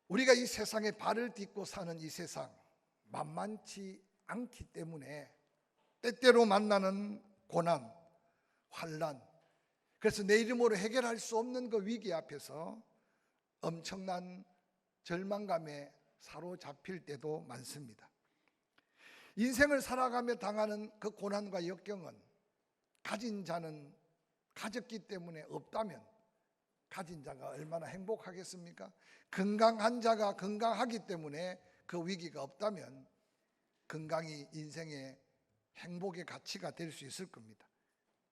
우리가 이 세상에 발을 딛고 사는 이 세상 만만치 않기 때문에 때때로 만나는 고난, 환난, 그래서 내 이름으로 해결할 수 없는 그 위기 앞에서 엄청난 절망감에 사로잡힐 때도 많습니다. 인생을 살아가며 당하는 그 고난과 역경은 가진 자는 가졌기 때문에 없다면 가진 자가 얼마나 행복하겠습니까? 건강한 자가 건강하기 때문에 그 위기가 없다면 건강이 인생의 행복의 가치가 될 수 있을 겁니다.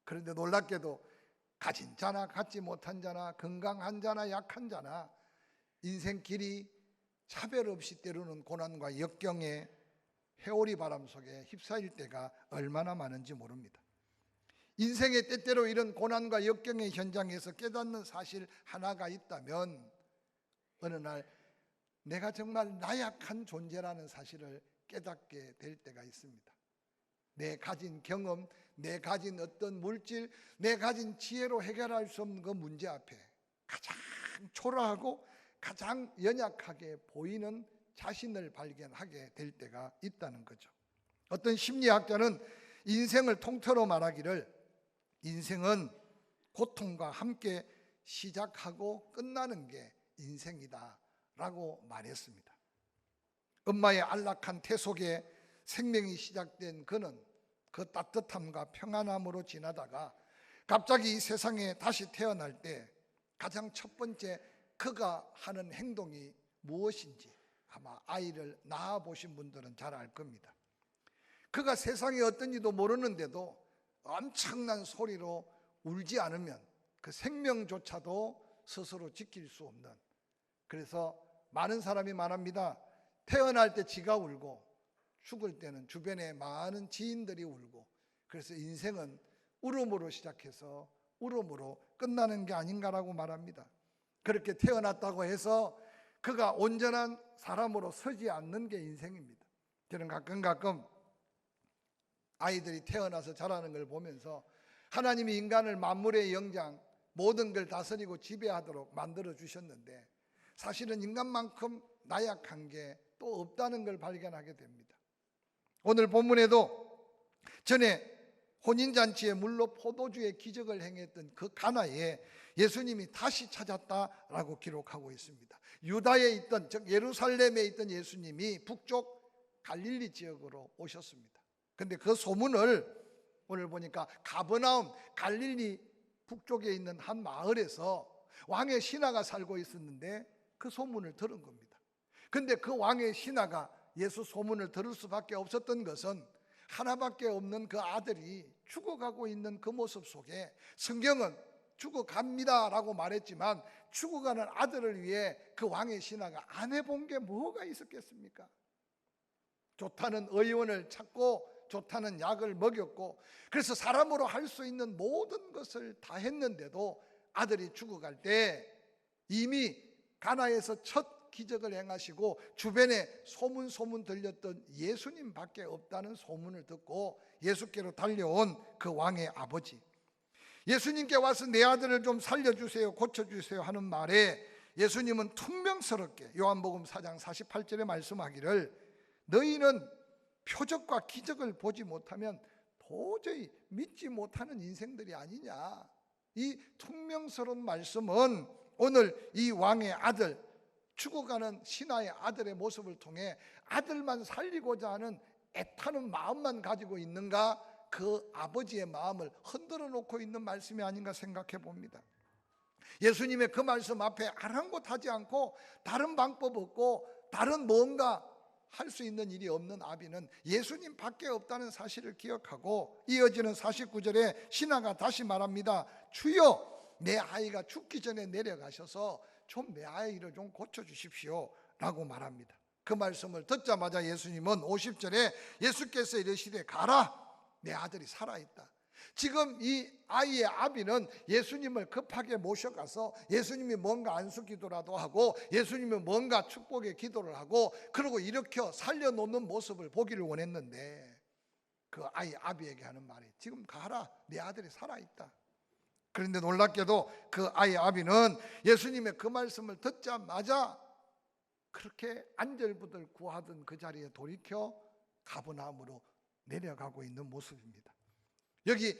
그런데 놀랍게도 가진 자나 갖지 못한 자나 건강한 자나 약한 자나 인생길이 차별 없이 때로는 고난과 역경의 회오리 바람 속에 휩싸일 때가 얼마나 많은지 모릅니다. 인생의 때때로 이런 고난과 역경의 현장에서 깨닫는 사실 하나가 있다면 어느 날 내가 정말 나약한 존재라는 사실을 깨닫게 될 때가 있습니다. 내 가진 경험, 내 가진 어떤 물질, 내 가진 지혜로 해결할 수 없는 그 문제 앞에 가장 초라하고 가장 연약하게 보이는 자신을 발견하게 될 때가 있다는 거죠. 어떤 심리학자는 인생을 통틀어 말하기를 인생은 고통과 함께 시작하고 끝나는 게 인생이다 라고 말했습니다. 엄마의 안락한 태 속에 생명이 시작된 그는 그 따뜻함과 평안함으로 지나다가 갑자기 이 세상에 다시 태어날 때 가장 첫 번째 그가 하는 행동이 무엇인지 아마 아이를 낳아 보신 분들은 잘 알 겁니다. 그가 세상에 어떤지도 모르는데도 엄청난 소리로 울지 않으면 그 생명조차도 스스로 지킬 수 없는, 그래서 많은 사람이 말합니다. 태어날 때 지가 울고 죽을 때는 주변에 많은 지인들이 울고, 그래서 인생은 울음으로 시작해서 울음으로 끝나는 게 아닌가라고 말합니다. 그렇게 태어났다고 해서 그가 온전한 사람으로 서지 않는 게 인생입니다. 저는 가끔 아이들이 태어나서 자라는 걸 보면서 하나님이 인간을 만물의 영장 모든 걸 다스리고 지배하도록 만들어 주셨는데 사실은 인간만큼 나약한 게 또 없다는 걸 발견하게 됩니다. 오늘 본문에도 전에 혼인잔치에 물로 포도주의 기적을 행했던 그 가나에 예수님이 다시 찾았다라고 기록하고 있습니다. 유다에 있던, 즉 예루살렘에 있던 예수님이 북쪽 갈릴리 지역으로 오셨습니다. 근데 그 소문을 오늘 보니까 가버나움, 갈릴리 북쪽에 있는 한 마을에서 왕의 신하가 살고 있었는데 그 소문을 들은 겁니다. 근데 그 왕의 신하가 예수 소문을 들을 수밖에 없었던 것은 하나밖에 없는 그 아들이 죽어가고 있는 그 모습 속에 성경은 죽어갑니다 라고 말했지만 죽어가는 아들을 위해 그 왕의 신하가 안 해본 게 뭐가 있었겠습니까? 좋다는 의원을 찾고 좋다는 약을 먹였고, 그래서 사람으로 할 수 있는 모든 것을 다 했는데도 아들이 죽어갈 때 이미 가나에서 첫 기적을 행하시고 주변에 소문 들렸던 예수님밖에 없다는 소문을 듣고 예수께로 달려온 그 왕의 아버지, 예수님께 와서 내 아들을 좀 살려주세요, 고쳐주세요 하는 말에 예수님은 퉁명스럽게 요한복음 4장 48절에 말씀하기를 너희는 표적과 기적을 보지 못하면 도저히 믿지 못하는 인생들이 아니냐. 이 퉁명스러운 말씀은 오늘 이 왕의 아들, 죽어가는 신하의 아들의 모습을 통해 아들만 살리고자 하는 애타는 마음만 가지고 있는가, 그 아버지의 마음을 흔들어 놓고 있는 말씀이 아닌가 생각해 봅니다. 예수님의 그 말씀 앞에 아랑곳하지 않고 다른 방법 없고 다른 뭔가 할 수 있는 일이 없는 아비는 예수님 밖에 없다는 사실을 기억하고 이어지는 49절에 신하가 다시 말합니다. 주여, 내 아이가 죽기 전에 내려가셔서 좀 내 아이를 좀 고쳐주십시오 라고 말합니다. 그 말씀을 듣자마자 예수님은 50절에 예수께서 이르시되 가라, 내 아들이 살아있다. 지금 이 아이의 아비는 예수님을 급하게 모셔가서 예수님이 뭔가 안수 기도라도 하고 예수님이 뭔가 축복의 기도를 하고 그러고 일으켜 살려놓는 모습을 보기를 원했는데 그 아이 아비에게 하는 말이 지금 가라, 네 아들이 살아있다. 그런데 놀랍게도 그 아이 아비는 예수님의 그 말씀을 듣자마자 그렇게 안절부절 구하던 그 자리에 돌이켜 가버나움으로 내려가고 있는 모습입니다. 여기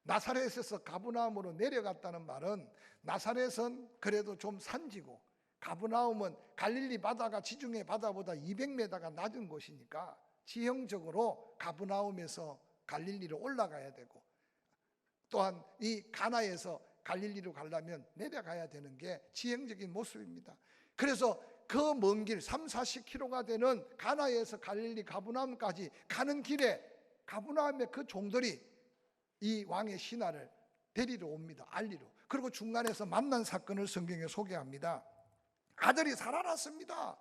나사렛에서 가버나움으로 내려갔다는 말은 나사렛은 그래도 좀 산지고 가버나움은 갈릴리 바다가 지중해 바다보다 200m가 낮은 곳이니까 지형적으로 가버나움에서 갈릴리로 올라가야 되고 또한 이 가나에서 갈릴리로 가려면 내려가야 되는 게 지형적인 모습입니다. 그래서 그 먼 길 30-40km가 되는 가나에서 갈릴리 가버나움까지 가는 길에 가버나움의 그 종들이 이 왕의 신하를 데리러 옵니다. 알리러. 그리고 중간에서 만난 사건을 성경에 소개합니다. 아들이 살아났습니다.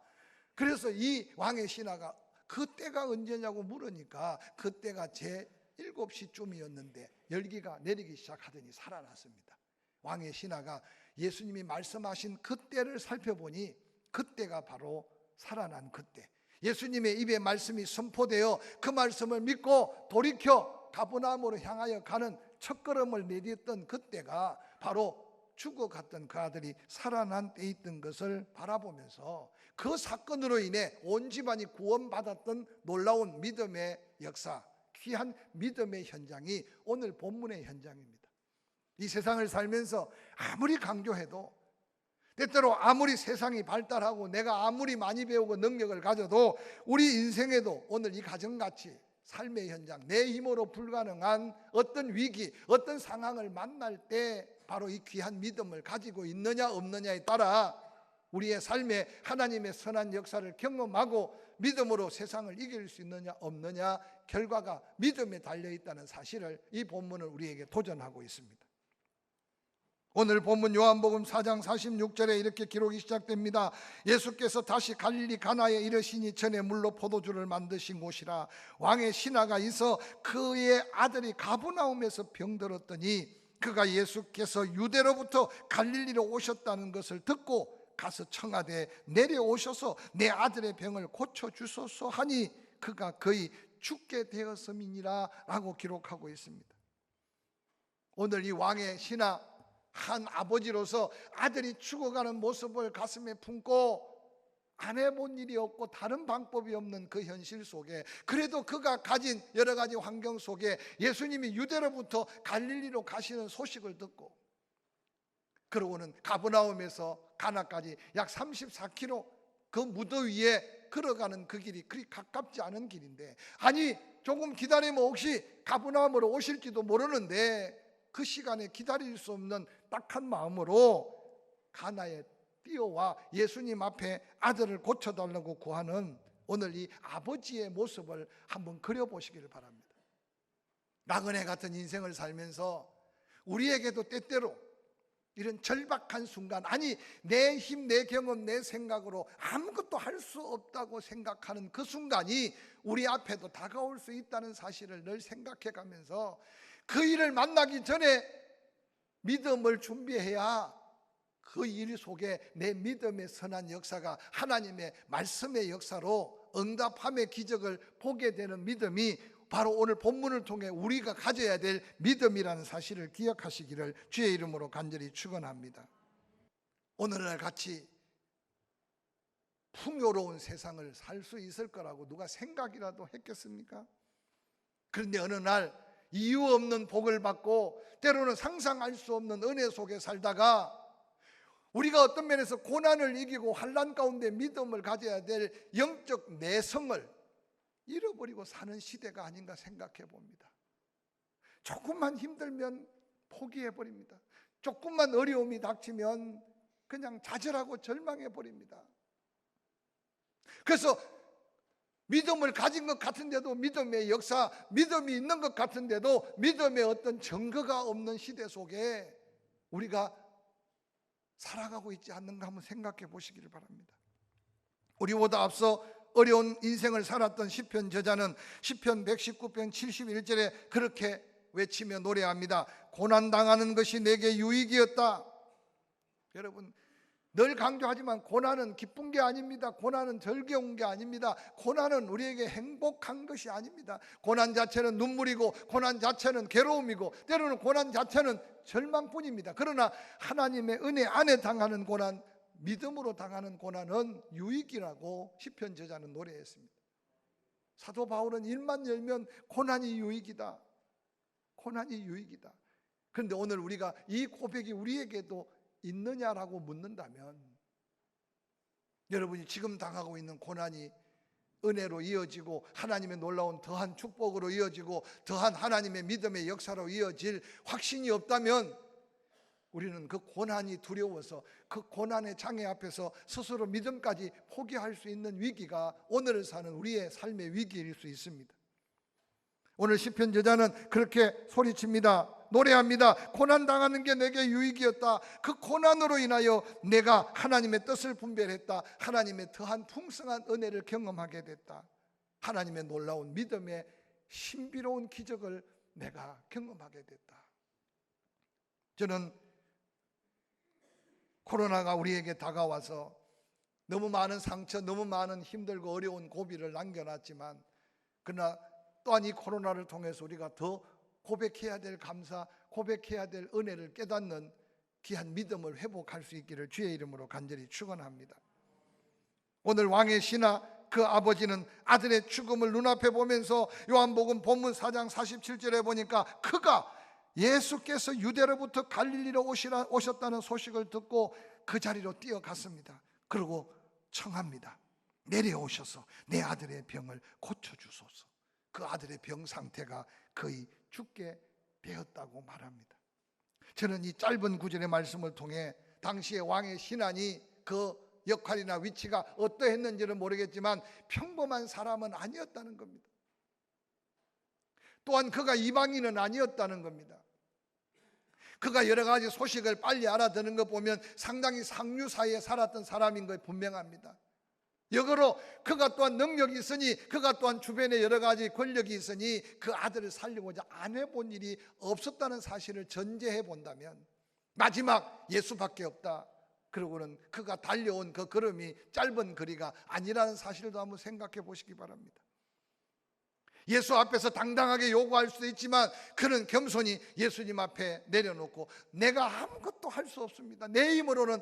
그래서 이 왕의 신하가 그때가 언제냐고 물으니까 그때가 제 7시쯤이었는데 열기가 내리기 시작하더니 살아났습니다. 왕의 신하가 예수님이 말씀하신 그때를 살펴보니 그때가 바로 살아난 그때, 예수님의 입에 말씀이 선포되어 그 말씀을 믿고 돌이켜 가버나움으로 향하여 가는 첫걸음을 내딛던 그때가 바로 죽어갔던 그 아들이 살아난 때 있던 것을 바라보면서 그 사건으로 인해 온 집안이 구원받았던 놀라운 믿음의 역사, 귀한 믿음의 현장이 오늘 본문의 현장입니다. 이 세상을 살면서 아무리 강조해도 때때로 아무리 세상이 발달하고 내가 아무리 많이 배우고 능력을 가져도 우리 인생에도 오늘 이 가정같이 삶의 현장, 내 힘으로 불가능한 어떤 위기, 어떤 상황을 만날 때 바로 이 귀한 믿음을 가지고 있느냐 없느냐에 따라 우리의 삶에 하나님의 선한 역사를 경험하고 믿음으로 세상을 이길 수 있느냐 없느냐 결과가 믿음에 달려있다는 사실을 이 본문을 우리에게 도전하고 있습니다. 오늘 본문 요한복음 4장 46절에 이렇게 기록이 시작됩니다. 예수께서 다시 갈릴리 가나에 이르시니 전에 물로 포도주를 만드신 곳이라. 왕의 신하가 있어 그의 아들이 가버나움에서 병들었더니 그가 예수께서 유대로부터 갈릴리로 오셨다는 것을 듣고 가서 청하되 내려오셔서 내 아들의 병을 고쳐주소서 하니 그가 거의 죽게 되었음이니라 라고 기록하고 있습니다. 오늘 이 왕의 신하 한 아버지로서 아들이 죽어가는 모습을 가슴에 품고 안 해본 일이 없고 다른 방법이 없는 그 현실 속에 그래도 그가 가진 여러 가지 환경 속에 예수님이 유대로부터 갈릴리로 가시는 소식을 듣고 그러고는 가버나움에서 가나까지 약 34km 그 무더위에 걸어가는 그 길이 그리 가깝지 않은 길인데 아니 조금 기다리면 혹시 가버나움으로 오실지도 모르는데 그 시간에 기다릴 수 없는 딱한 마음으로 가나에 뛰어와 예수님 앞에 아들을 고쳐달라고 구하는 오늘 이 아버지의 모습을 한번 그려보시기를 바랍니다. 나그네 같은 인생을 살면서 우리에게도 때때로 이런 절박한 순간, 아니 내 힘, 내 경험, 내 생각으로 아무것도 할 수 없다고 생각하는 그 순간이 우리 앞에도 다가올 수 있다는 사실을 늘 생각해 가면서 그 일을 만나기 전에 믿음을 준비해야 그 일 속에 내 믿음의 선한 역사가 하나님의 말씀의 역사로 응답함의 기적을 보게 되는 믿음이 바로 오늘 본문을 통해 우리가 가져야 될 믿음이라는 사실을 기억하시기를 주의 이름으로 간절히 축원합니다. 오늘날 같이 풍요로운 세상을 살 수 있을 거라고 누가 생각이라도 했겠습니까? 그런데 어느 날 이유 없는 복을 받고 때로는 상상할 수 없는 은혜 속에 살다가 우리가 어떤 면에서 고난을 이기고 환난 가운데 믿음을 가져야 될 영적 내성을 잃어버리고 사는 시대가 아닌가 생각해 봅니다. 조금만 힘들면 포기해 버립니다. 조금만 어려움이 닥치면 그냥 좌절하고 절망해 버립니다. 그래서 믿음을 가진 것 같은데도 믿음의 역사, 믿음이 있는 것 같은데도 믿음의 어떤 증거가 없는 시대 속에 우리가 살아가고 있지 않는가 한번 생각해 보시기를 바랍니다. 우리보다 앞서 어려운 인생을 살았던 시편 저자는 시편 119편 71절에 그렇게 외치며 노래합니다. 고난당하는 것이 내게 유익이었다. 여러분, 늘 강조하지만 고난은 기쁜 게 아닙니다. 고난은 즐거운 게 아닙니다. 고난은 우리에게 행복한 것이 아닙니다. 고난 자체는 눈물이고 고난 자체는 괴로움이고 때로는 고난 자체는 절망뿐입니다. 그러나 하나님의 은혜 안에 당하는 고난, 믿음으로 당하는 고난은 유익이라고 시편 저자는 노래했습니다. 사도 바울은 입만 열면 고난이 유익이다. 고난이 유익이다. 그런데 오늘 우리가 이 고백이 우리에게도 있느냐라고 묻는다면, 여러분이 지금 당하고 있는 고난이 은혜로 이어지고 하나님의 놀라운 더한 축복으로 이어지고 더한 하나님의 믿음의 역사로 이어질 확신이 없다면, 우리는 그 고난이 두려워서 그 고난의 장애 앞에서 스스로 믿음까지 포기할 수 있는 위기가 오늘을 사는 우리의 삶의 위기일 수 있습니다. 오늘 시편 저자는 그렇게 소리칩니다. 노래합니다. 고난당하는 게 내게 유익이었다. 그 고난으로 인하여 내가 하나님의 뜻을 분별했다. 하나님의 더한 풍성한 은혜를 경험하게 됐다. 하나님의 놀라운 믿음의 신비로운 기적을 내가 경험하게 됐다. 저는 코로나가 우리에게 다가와서 너무 많은 상처, 너무 많은 힘들고 어려운 고비를 남겨놨지만, 그러나 또한 이 코로나를 통해서 우리가 더 고백해야 될 감사, 고백해야 될 은혜를 깨닫는 귀한 믿음을 회복할 수 있기를 주의 이름으로 간절히 축원합니다. 오늘 왕의 신하 그 아버지는 아들의 죽음을 눈앞에 보면서 요한복음 본문 4장 47절에 보니까 그가 예수께서 유대로부터 갈릴리로 오셨다는 소식을 듣고 그 자리로 뛰어갔습니다. 그리고 청합니다. 내려오셔서 내 아들의 병을 고쳐주소서. 그 아들의 병 상태가 거의 죽게 되었다고 말합니다. 저는 이 짧은 구절의 말씀을 통해 당시의 왕의 신하니 그 역할이나 위치가 어떠했는지는 모르겠지만 평범한 사람은 아니었다는 겁니다. 또한 그가 이방인은 아니었다는 겁니다. 그가 여러 가지 소식을 빨리 알아듣는 것 보면 상당히 상류 사회에 살았던 사람인 것 분명합니다. 역으로 그가 또한 능력이 있으니, 그가 또한 주변에 여러 가지 권력이 있으니 그 아들을 살리고자 안 해본 일이 없었다는 사실을 전제해 본다면 마지막 예수밖에 없다. 그러고는 그가 달려온 그 걸음이 짧은 거리가 아니라는 사실도 한번 생각해 보시기 바랍니다. 예수 앞에서 당당하게 요구할 수도 있지만 그는 겸손히 예수님 앞에 내려놓고 내가 아무것도 할 수 없습니다, 내 힘으로는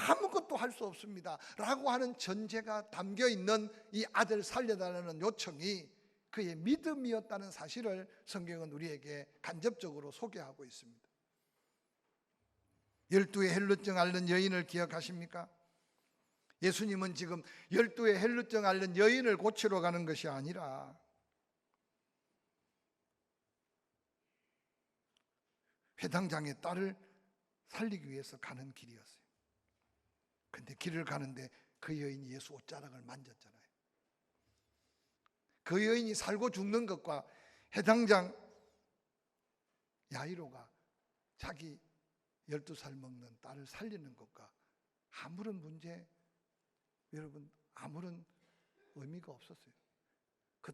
아무것도 할 수 없습니다 라고 하는 전제가 담겨있는 이 아들 살려달라는 요청이 그의 믿음이었다는 사실을 성경은 우리에게 간접적으로 소개하고 있습니다. 12의 헬루증 앓는 여인을 기억하십니까? 예수님은 지금 12의 헬루증 앓는 여인을 고치러 가는 것이 아니라 회당장의 딸을 살리기 위해서 가는 길이었어요. 그런데 길을 가는데 그 여인이 예수 옷자락을 만졌잖아요. 그 여인이 살고 죽는 것과 회당장 야이로가 자기 12살 먹는 딸을 살리는 것과 아무런 문제, 여러분 아무런 의미가 없었어요. 그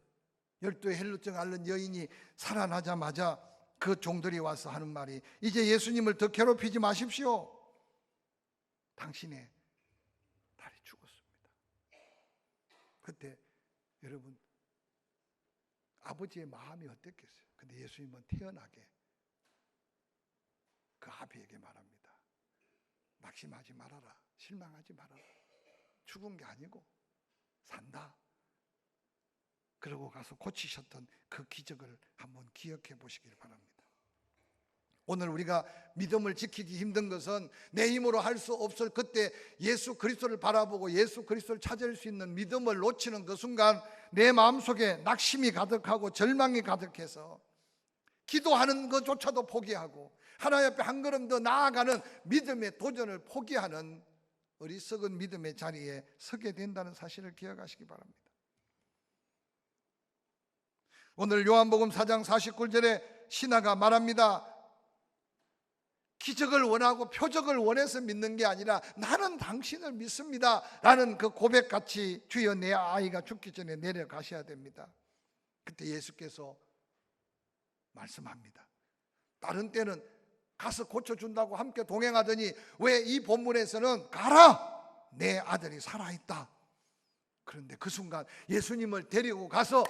12의 헬루증 앓는 여인이 살아나자마자 그 종들이 와서 하는 말이, 이제 예수님을 더 괴롭히지 마십시오. 당신의 딸이 죽었습니다. 그때 여러분 아버지의 마음이 어땠겠어요? 근데 예수님은 태연하게 그 아비에게 말합니다. 낙심하지 말아라, 실망하지 말아라. 죽은 게 아니고 산다. 그러고 가서 고치셨던 그 기적을 한번 기억해 보시길 바랍니다. 오늘 우리가 믿음을 지키기 힘든 것은 내 힘으로 할 수 없을 그때 예수 그리스도를 바라보고 예수 그리스도를 찾을 수 있는 믿음을 놓치는 그 순간 내 마음속에 낙심이 가득하고 절망이 가득해서 기도하는 것조차도 포기하고 하나님 앞에 한 걸음 더 나아가는 믿음의 도전을 포기하는 어리석은 믿음의 자리에 서게 된다는 사실을 기억하시기 바랍니다. 오늘 요한복음 4장 49절에 신하가 말합니다. 기적을 원하고 표적을 원해서 믿는 게 아니라 나는 당신을 믿습니다 라는 그 고백같이 주여 내 아이가 죽기 전에 내려가셔야 됩니다. 그때 예수께서 말씀합니다. 다른 때는 가서 고쳐준다고 함께 동행하더니 왜 이 본문에서는 가라 내 아들이 살아있다. 그런데 그 순간 예수님을 데리고 가서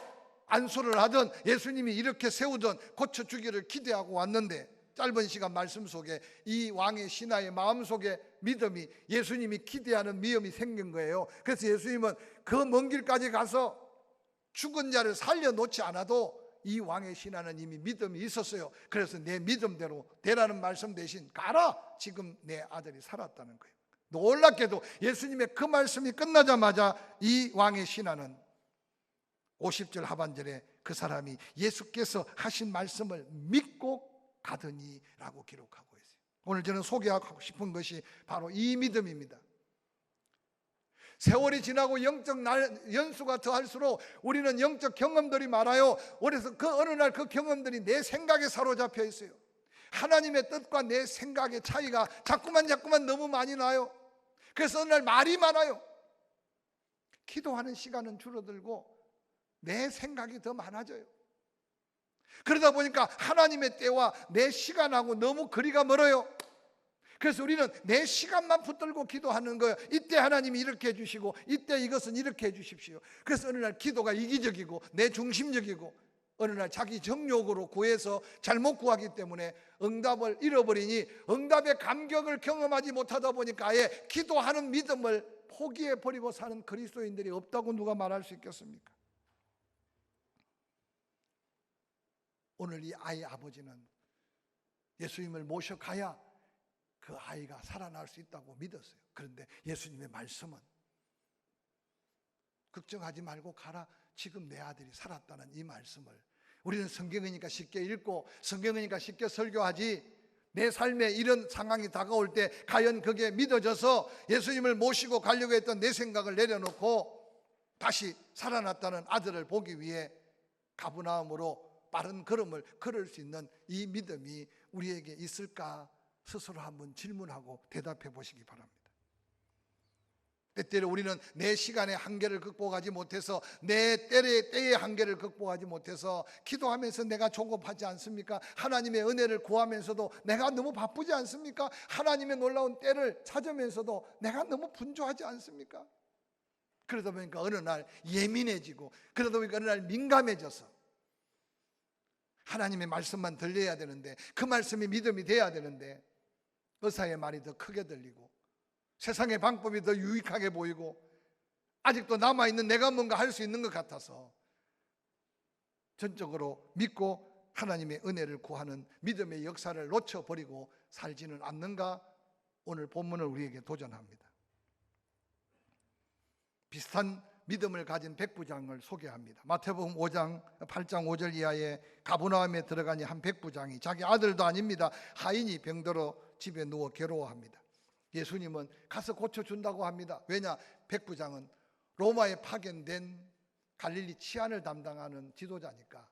안수를 하던, 예수님이 이렇게 세우던 고쳐주기를 기대하고 왔는데 짧은 시간 말씀 속에 이 왕의 신하의 마음속에 믿음이, 예수님이 기대하는 믿음이 생긴 거예요. 그래서 예수님은 그 먼 길까지 가서 죽은 자를 살려놓지 않아도 이 왕의 신하는 이미 믿음이 있었어요. 그래서 내 믿음대로 되라는 말씀 대신 가라, 지금 내 아들이 살았다는 거예요. 놀랍게도 예수님의 그 말씀이 끝나자마자 이 왕의 신하는 50절 하반절에 그 사람이 예수께서 하신 말씀을 믿고 가더니 라고 기록하고 있어요. 오늘 저는 소개하고 싶은 것이 바로 이 믿음입니다. 세월이 지나고 영적 연수가 더할수록 우리는 영적 경험들이 많아요. 그래서 그 어느 날 그 경험들이 내 생각에 사로잡혀 있어요. 하나님의 뜻과 내 생각의 차이가 자꾸만 너무 많이 나요. 그래서 어느 날 말이 많아요. 기도하는 시간은 줄어들고 내 생각이 더 많아져요. 그러다 보니까 하나님의 때와 내 시간하고 너무 거리가 멀어요. 그래서 우리는 내 시간만 붙들고 기도하는 거예요. 이때 하나님이 이렇게 해주시고 이때 이것은 이렇게 해주십시오. 그래서 어느 날 기도가 이기적이고 내 중심적이고 어느 날 자기 정욕으로 구해서 잘못 구하기 때문에 응답을 잃어버리니 응답의 감격을 경험하지 못하다 보니까 아예 기도하는 믿음을 포기해버리고 사는 그리스도인들이 없다고 누가 말할 수 있겠습니까? 오늘 이 아이의 아버지는 예수님을 모셔가야 그 아이가 살아날 수 있다고 믿었어요. 그런데 예수님의 말씀은 걱정하지 말고 가라, 지금 내 아들이 살았다는 이 말씀을 우리는 성경이니까 쉽게 읽고 성경이니까 쉽게 설교하지, 내 삶에 이런 상황이 다가올 때 과연 그게 믿어져서 예수님을 모시고 가려고 했던 내 생각을 내려놓고 다시 살아났다는 아들을 보기 위해 가버나움으로 빠른 걸음을 걸을 수 있는 이 믿음이 우리에게 있을까 스스로 한번 질문하고 대답해 보시기 바랍니다. 때때로 우리는 내 시간의 한계를 극복하지 못해서 내 때의 한계를 극복하지 못해서 기도하면서 내가 조급하지 않습니까? 하나님의 은혜를 구하면서도 내가 너무 바쁘지 않습니까? 하나님의 놀라운 때를 찾으면서도 내가 너무 분주하지 않습니까? 그러다 보니까 어느 날 예민해지고 그러다 보니까 어느 날 민감해져서 하나님의 말씀만 들려야 되는데 그 말씀이 믿음이 돼야 되는데 의사의 말이 더 크게 들리고 세상의 방법이 더 유익하게 보이고 아직도 남아있는 내가 뭔가 할 수 있는 것 같아서 전적으로 믿고 하나님의 은혜를 구하는 믿음의 역사를 놓쳐버리고 살지는 않는가? 오늘 본문을 우리에게 도전합니다. 비슷한 믿음을 가진 백부장을 소개합니다. 마태복음 5장 8장 5절 이하에 가버나움에 들어가니 한 백부장이 자기 아들도 아닙니다. 하인이 병들어 집에 누워 괴로워합니다. 예수님은 가서 고쳐준다고 합니다. 왜냐? 백부장은 로마에 파견된 갈릴리 치안을 담당하는 지도자니까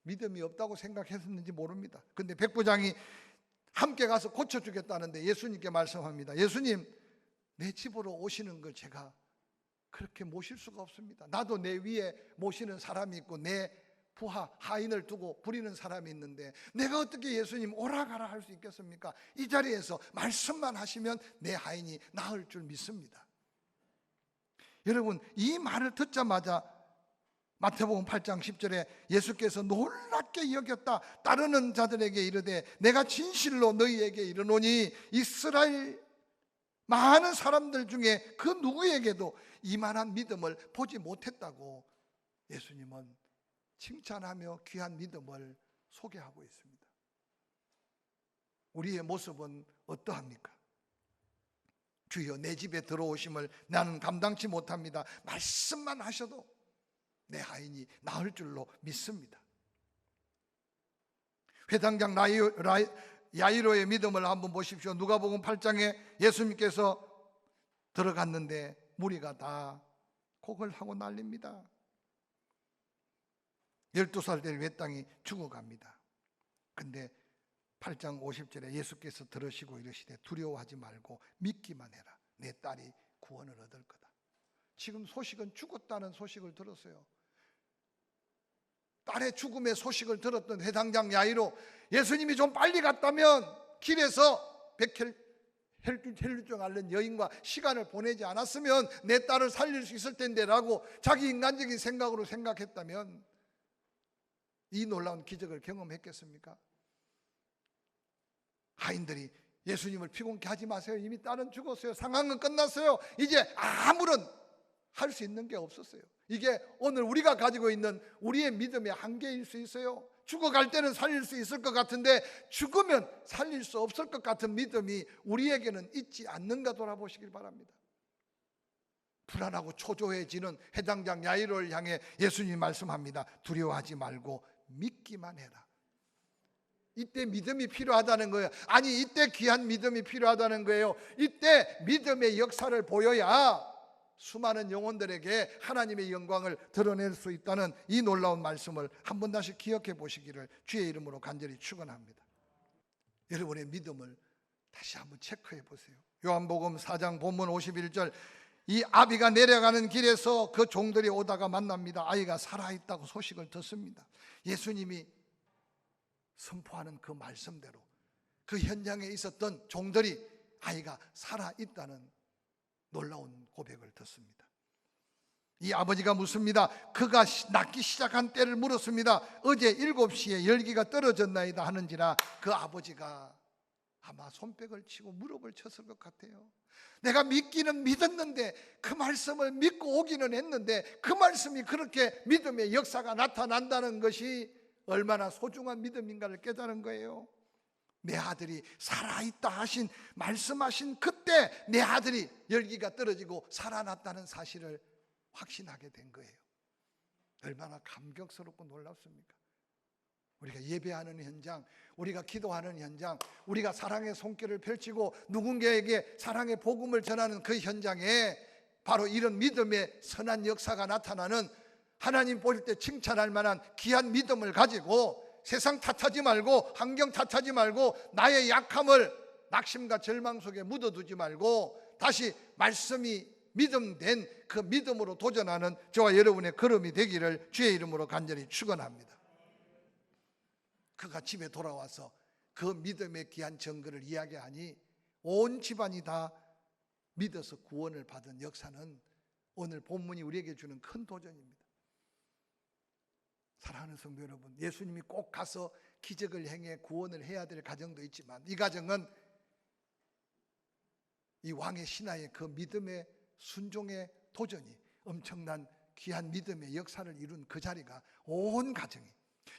믿음이 없다고 생각했었는지 모릅니다. 근데 백부장이 함께 가서 고쳐주겠다는데 예수님께 말씀합니다. 예수님, 내 집으로 오시는 걸 제가 그렇게 모실 수가 없습니다. 나도 내 위에 모시는 사람이 있고 내 부하 하인을 두고 부리는 사람이 있는데 내가 어떻게 예수님 오라 가라 할 수 있겠습니까? 이 자리에서 말씀만 하시면 내 하인이 나을 줄 믿습니다. 여러분, 이 말을 듣자마자 마태복음 8장 10절에 예수께서 놀랍게 여겼다 따르는 자들에게 이르되 내가 진실로 너희에게 이르노니 이스라엘 많은 사람들 중에 그 누구에게도 이만한 믿음을 보지 못했다고 예수님은 칭찬하며 귀한 믿음을 소개하고 있습니다. 우리의 모습은 어떠합니까? 주여 내 집에 들어오심을 나는 감당치 못합니다. 말씀만 하셔도 내 하인이 나을 줄로 믿습니다. 회당장 야이로의 믿음을 한번 보십시오. 누가복음 8장에 예수님께서 들어갔는데 무리가 다 곡을 하고 난립니다. 12살 된 외땅이 죽어갑니다. 근데 8장 50절에 예수께서 들으시고 이르시되 두려워하지 말고 믿기만 해라. 내 딸이 구원을 얻을 거다. 지금 소식은 죽었다는 소식을 들었어요. 딸의 죽음의 소식을 들었던 회당장 야이로, 예수님이 좀 빨리 갔다면 길에서 혈류증 앓는 여인과 시간을 보내지 않았으면 내 딸을 살릴 수 있을 텐데 라고 자기 인간적인 생각으로 생각했다면 이 놀라운 기적을 경험했겠습니까? 하인들이 예수님을 피곤케 하지 마세요. 이미 딸은 죽었어요. 상황은 끝났어요. 이제 아무런 할 수 있는 게 없었어요. 이게 오늘 우리가 가지고 있는 우리의 믿음의 한계일 수 있어요. 죽어갈 때는 살릴 수 있을 것 같은데 죽으면 살릴 수 없을 것 같은 믿음이 우리에게는 있지 않는가 돌아보시길 바랍니다. 불안하고 초조해지는 해당장 야이로를 향해 예수님이 말씀합니다. 두려워하지 말고 믿기만 해라. 이때 믿음이 필요하다는 거예요. 아니, 이때 귀한 믿음이 필요하다는 거예요. 이때 믿음의 역사를 보여야 수많은 영혼들에게 하나님의 영광을 드러낼 수 있다는 이 놀라운 말씀을 한 번 다시 기억해 보시기를 주의 이름으로 간절히 축원합니다. 여러분의 믿음을 다시 한번 체크해 보세요. 요한복음 4장 본문 51절, 이 아비가 내려가는 길에서 그 종들이 오다가 만납니다. 아이가 살아있다고 소식을 듣습니다. 예수님이 선포하는 그 말씀대로 그 현장에 있었던 종들이 아이가 살아있다는 놀라운 고백을 듣습니다. 이 아버지가 묻습니다. 그가 낫기 시작한 때를 물었습니다. 어제 7시에 열기가 떨어졌나이다 하는지라 그 아버지가 아마 손뼉을 치고 무릎을 쳤을 것 같아요. 내가 믿기는 믿었는데, 그 말씀을 믿고 오기는 했는데 그 말씀이 그렇게 믿음의 역사가 나타난다는 것이 얼마나 소중한 믿음인가를 깨달은 거예요. 내 아들이 살아있다 하신, 말씀하신 그때 내 아들이 열기가 떨어지고 살아났다는 사실을 확신하게 된 거예요. 얼마나 감격스럽고 놀랍습니까? 우리가 예배하는 현장, 우리가 기도하는 현장, 우리가 사랑의 손길을 펼치고 누군가에게 사랑의 복음을 전하는 그 현장에 바로 이런 믿음의 선한 역사가 나타나는, 하나님 볼 때 칭찬할 만한 귀한 믿음을 가지고 세상 탓하지 말고, 환경 탓하지 말고, 나의 약함을 낙심과 절망 속에 묻어두지 말고 다시 말씀이 믿음된 그 믿음으로 도전하는 저와 여러분의 걸음이 되기를 주의 이름으로 간절히 축원합니다. 그가 집에 돌아와서 그 믿음의 귀한 증거를 이야기하니 온 집안이 다 믿어서 구원을 받은 역사는 오늘 본문이 우리에게 주는 큰 도전입니다. 사랑하는 성도 여러분, 예수님이 꼭 가서 기적을 행해 구원을 해야 될 가정도 있지만 이 가정은 이 왕의 신하의 그 믿음의 순종의 도전이 엄청난 귀한 믿음의 역사를 이룬 그 자리가 온 가정이,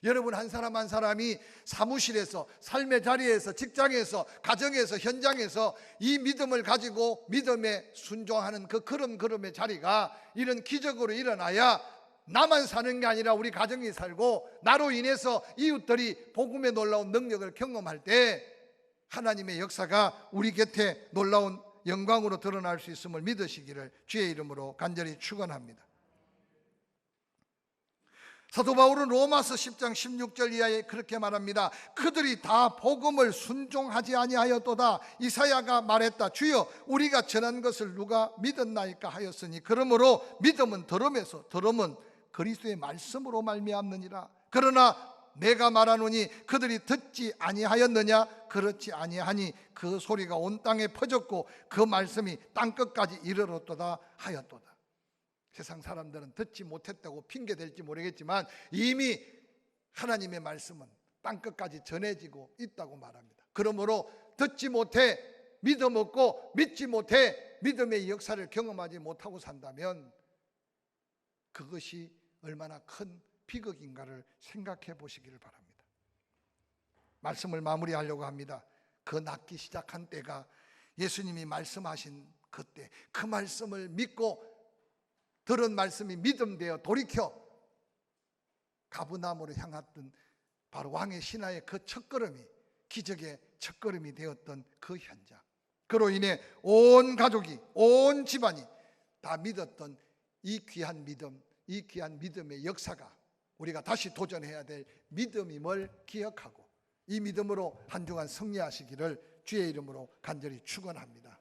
여러분 한 사람 한 사람이 사무실에서, 삶의 자리에서, 직장에서, 가정에서, 현장에서 이 믿음을 가지고 믿음에 순종하는 그 걸음걸음의 자리가 이런 기적으로 일어나야 나만 사는 게 아니라 우리 가정이 살고 나로 인해서 이웃들이 복음의 놀라운 능력을 경험할 때 하나님의 역사가 우리 곁에 놀라운 영광으로 드러날 수 있음을 믿으시기를 주의 이름으로 간절히 축원합니다. 사도 바울은 로마서 10장 16절 이하에 그렇게 말합니다. 그들이 다 복음을 순종하지 아니하였도다. 이사야가 말했다. 주여 우리가 전한 것을 누가 믿었나이까 하였으니 그러므로 믿음은 들음에서, 들음은 그리스도의 말씀으로 말미암느니라. 그러나 내가 말하노니 그들이 듣지 아니하였느냐? 그렇지 아니하니 그 소리가 온 땅에 퍼졌고 그 말씀이 땅끝까지 이르렀도다 하였도다. 세상 사람들은 듣지 못했다고 핑계댈지 모르겠지만 이미 하나님의 말씀은 땅끝까지 전해지고 있다고 말합니다. 그러므로 듣지 못해 믿음 없고 믿지 못해 믿음의 역사를 경험하지 못하고 산다면 그것이 얼마나 큰 비극인가를 생각해 보시기를 바랍니다. 말씀을 마무리하려고 합니다. 그 낫기 시작한 때가 예수님이 말씀하신 그때, 그 말씀을 믿고 들은 말씀이 믿음되어 돌이켜 가브나움으로 향했던 바로 왕의 신하의 그 첫걸음이 기적의 첫걸음이 되었던 그 현장, 그로 인해 온 가족이, 온 집안이 다 믿었던 이 귀한 믿음, 이 귀한 믿음의 역사가 우리가 다시 도전해야 될 믿음임을 기억하고 이 믿음으로 한 주간 승리하시기를 주의 이름으로 간절히 축원합니다.